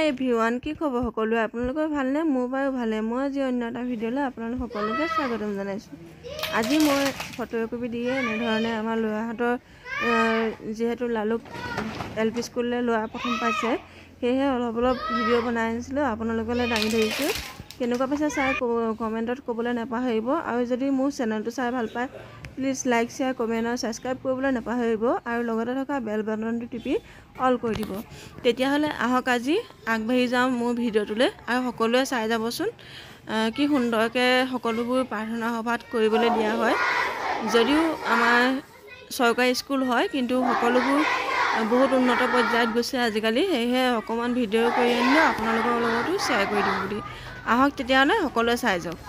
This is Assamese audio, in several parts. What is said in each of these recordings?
হাই এভৰিৱান, কি খবৰ সকলোৰে? আপোনালোকৰ ভালনে? মোৰ বাৰু ভালে। মই আজি অন্য এটা ভিডিঅ'লৈ আপোনালোক সকলোকে স্বাগতম জনাইছোঁ। আজি মই ফটো একপি দিয়ে এনেধৰণে আমাৰ ল'ৰাহঁতৰ যিহেতু লালুক LP স্কুললৈ ল'ৰা প্ৰথম পাইছে, সেয়েহে অলপ ভিডিঅ' বনাই আনিছিলোঁ, আপোনালোকলৈ দাঙি ধৰিছোঁ। কেনেকুৱা পাইছে চাই কমেণ্টত ক'বলৈ নাপাহৰিব। আৰু যদি মোৰ চেনেলটো চাই ভাল পায়, প্লিজ লাইক, শ্বেয়াৰ, কমেণ্ট আৰু ছাবস্ক্ৰাইব কৰিবলৈ নাপাহৰিব। আৰু লগতে থকা বেল বাটনটো টিপি অল কৰি দিব। তেতিয়াহ'লে আহক আজি আগবাঢ়ি যাওঁ মোৰ ভিডিঅ'টোলৈ আৰু সকলোৱে চাই যাবচোন। কি সুন্দৰকৈ সকলোবোৰ প্ৰাৰ্থনা সভাত কৰিবলৈ দিয়া হয়। যদিও আমাৰ চৰকাৰী স্কুল হয়, কিন্তু সকলোবোৰ বহুত উন্নত পৰ্যায়ত গৈছে আজিকালি। সেয়েহে অকণমান ভিডিঅ' কৰি আনিলেও আপোনালোকৰ লগতো শ্বেয়াৰ কৰি দিম বুলি। আহক তেতিয়াহ'লে সকলোৱে চাই যাওক।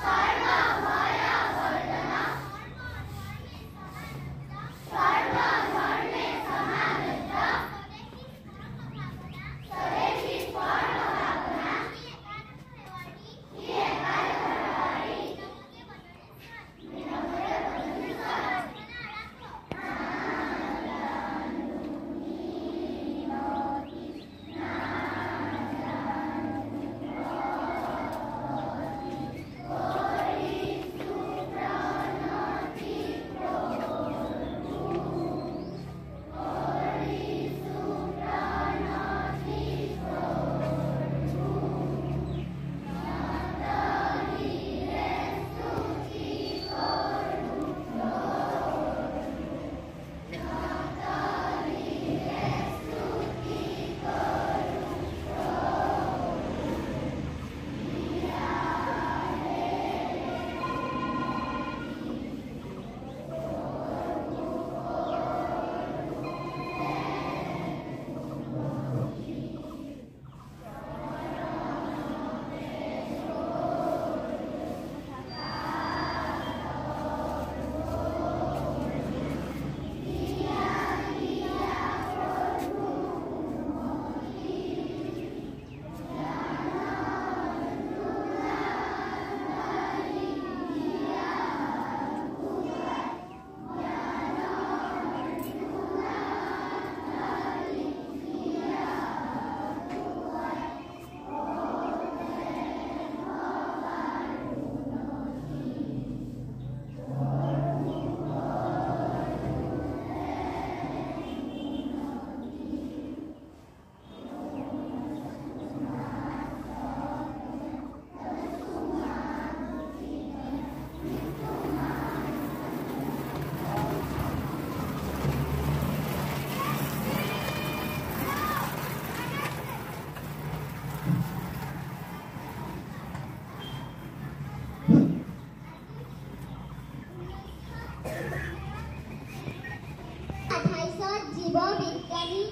জীববিজ্ঞানী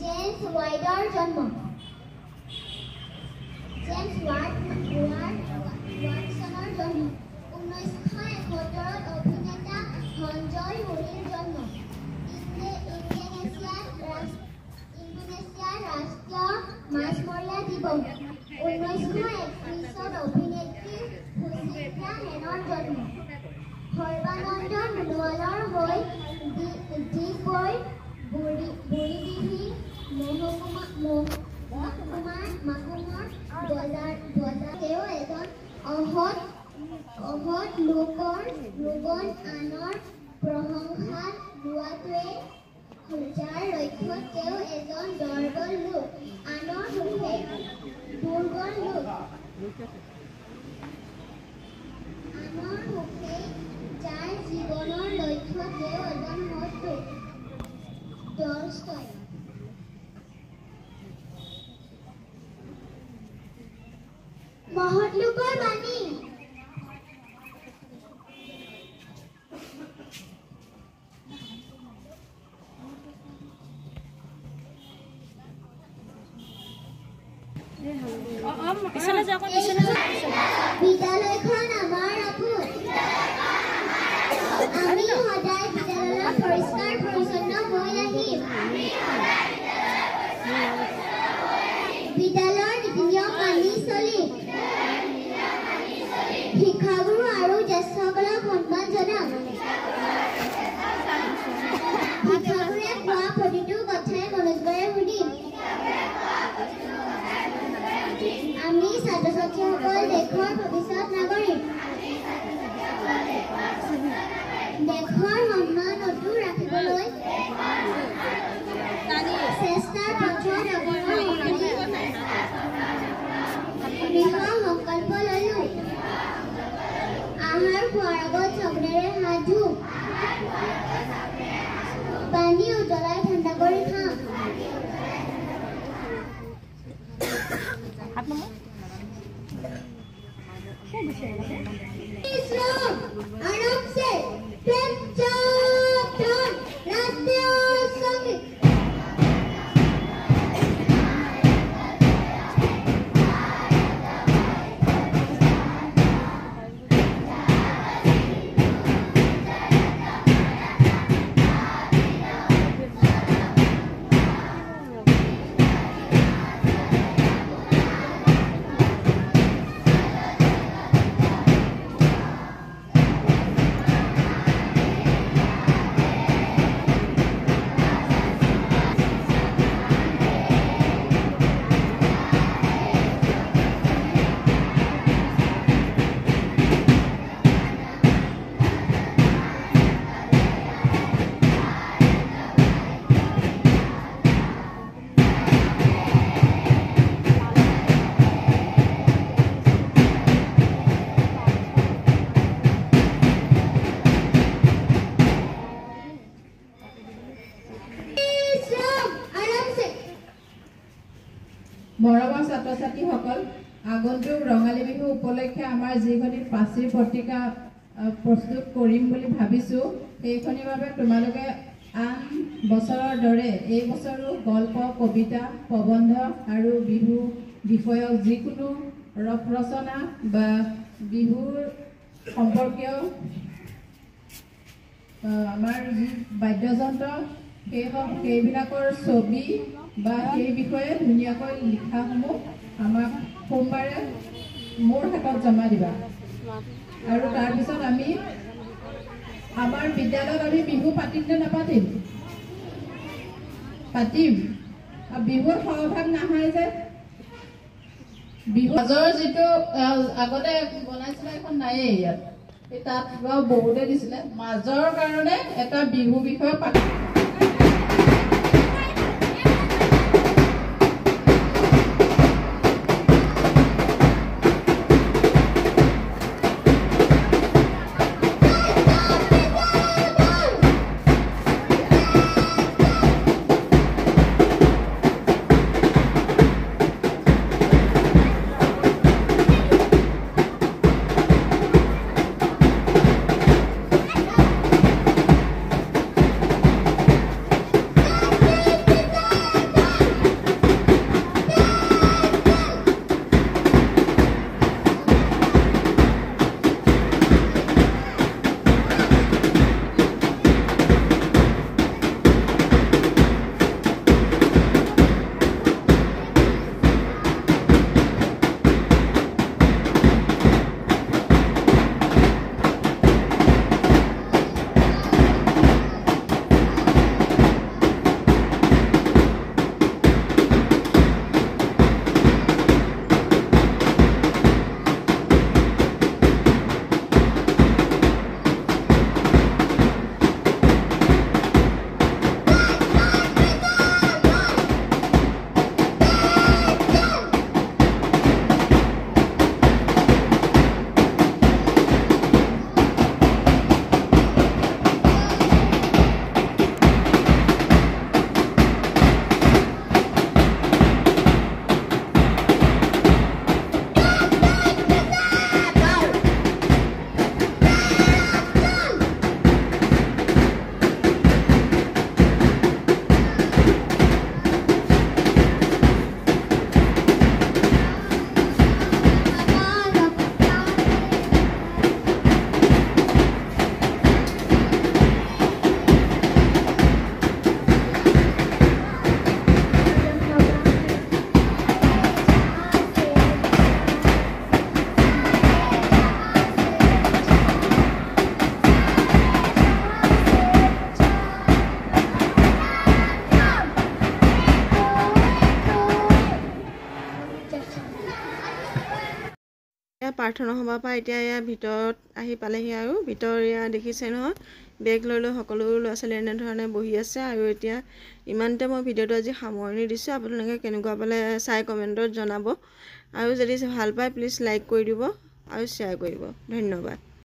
জেমছ ৱাৰ্ডৰ জন্ম। জেমছ ৱাটছনৰ জন্ম। 1971 অভিনেতা সঞ্জয় হৰিৰ জন্ম। ইণ্ডোনেছিয়াৰ ৰাষ্ট্ৰীয় মাছমৰীয়া দিৱস। 1931 অভিনেত্ৰী সুচিত্ৰা সেনৰ জন্ম। সৰ্বানন্দ সোণোৱালৰ হৈ ডিগবৈ বুঢ়ীদিহিং মাকুমৰ বজাৰ। তেওঁ এজন অহৎ লোকৰ আনৰ প্ৰশংসা লোৱাটোৱে যাৰ লক্ষ্য। তেওঁ এজন দুৰ্বল লোক, আনৰ সুখে দুৰ্বল লোক, আনৰ সুখে যাৰ জীৱনৰ লক্ষ্য। তেওঁ এজন সৎ লোক। টলষ্টয়। মহৎ লোকৰ বাণী। বিদ্যালয়খন আমাৰ আপোন। আমি সদায় বিদ্যালয়ত পৰিষ্কাৰ পৰিচ্ছন্ন হৈ আহিম। বিদ্যালয়ৰ নীতি নিয়ম মানি চলিম। শিক্ষাগুৰু আৰু জ্যেষ্ঠসকলক সন্মান জনাম। শিক্ষাগুৰুৱে কোৱা প্ৰতিটো কথাই মনোযোগেৰে শুনিম। দেশৰ ভৱিষ্যত নাগৰিক। দেশৰ সন্মান অটুট ৰাখিবলৈ চেষ্টাৰ পথত দৃঢ় সংকল্প ললো। আহাৰ খোৱাৰ আগত চকলেৰে হাত ধুম। পানী উতলাই ঠাণ্ডা কৰি খাম। মৰমৰ ছাত্ৰ ছাত্ৰীসকল, আগন্তুক ৰঙালী বিহু উপলক্ষে আমাৰ যিখনি পাচিৰ পত্ৰিকা প্ৰস্তুত কৰিম বুলি ভাবিছোঁ, সেইখনিৰ বাবে তোমালোকে আন বছৰৰ দৰে এই বছৰো গল্প, কবিতা, প্ৰবন্ধ আৰু বিহু বিষয়ক যিকোনো ৰস ৰচনা বা বিহুৰ সম্পৰ্কীয় আমাৰ যি বাদ্যযন্ত্ৰ সেইবিলাকৰ ছবি বা সেই বিষয়ে ধুনীয়াকৈ লিখাসমূহ আমাক সোমবাৰে মোৰ হাতত জমা দিবা। আৰু তাৰপিছত আমি আমাৰ বিদ্যালয়ত আমি বিহু পাতিম নে নাপাতিম? পাতিম। বিহুৰ সহভাগ নাহাই যে বিহু মাজৰ যিটো আগতে বনাইছিলে এখন নায়েই ইয়াত, তাত বাৰু বহুতে দিছিলে। মাজৰ কাৰণে এটা বিহু বিষয়ে পাতিম। প্ৰাৰ্থনা সভাৰ পৰা এতিয়া এয়া ভিতৰত আহি পালেহি আৰু ভিতৰত এয়া দেখিছে নহয় বেগ লৈ লৈ সকলো ল'ৰা ছোৱালী এনেধৰণে বহি আছে আৰু এতিয়া ইমানতে মই ভিডিঅ'টো আজি সামৰণি দিছোঁ আপোনালোকে কেনেকুৱা পালে চাই কমেণ্টত জনাব আৰু যদি ভাল পায় প্লিজ লাইক কৰি দিব আৰু শ্বেয়াৰ কৰিব ধন্যবাদ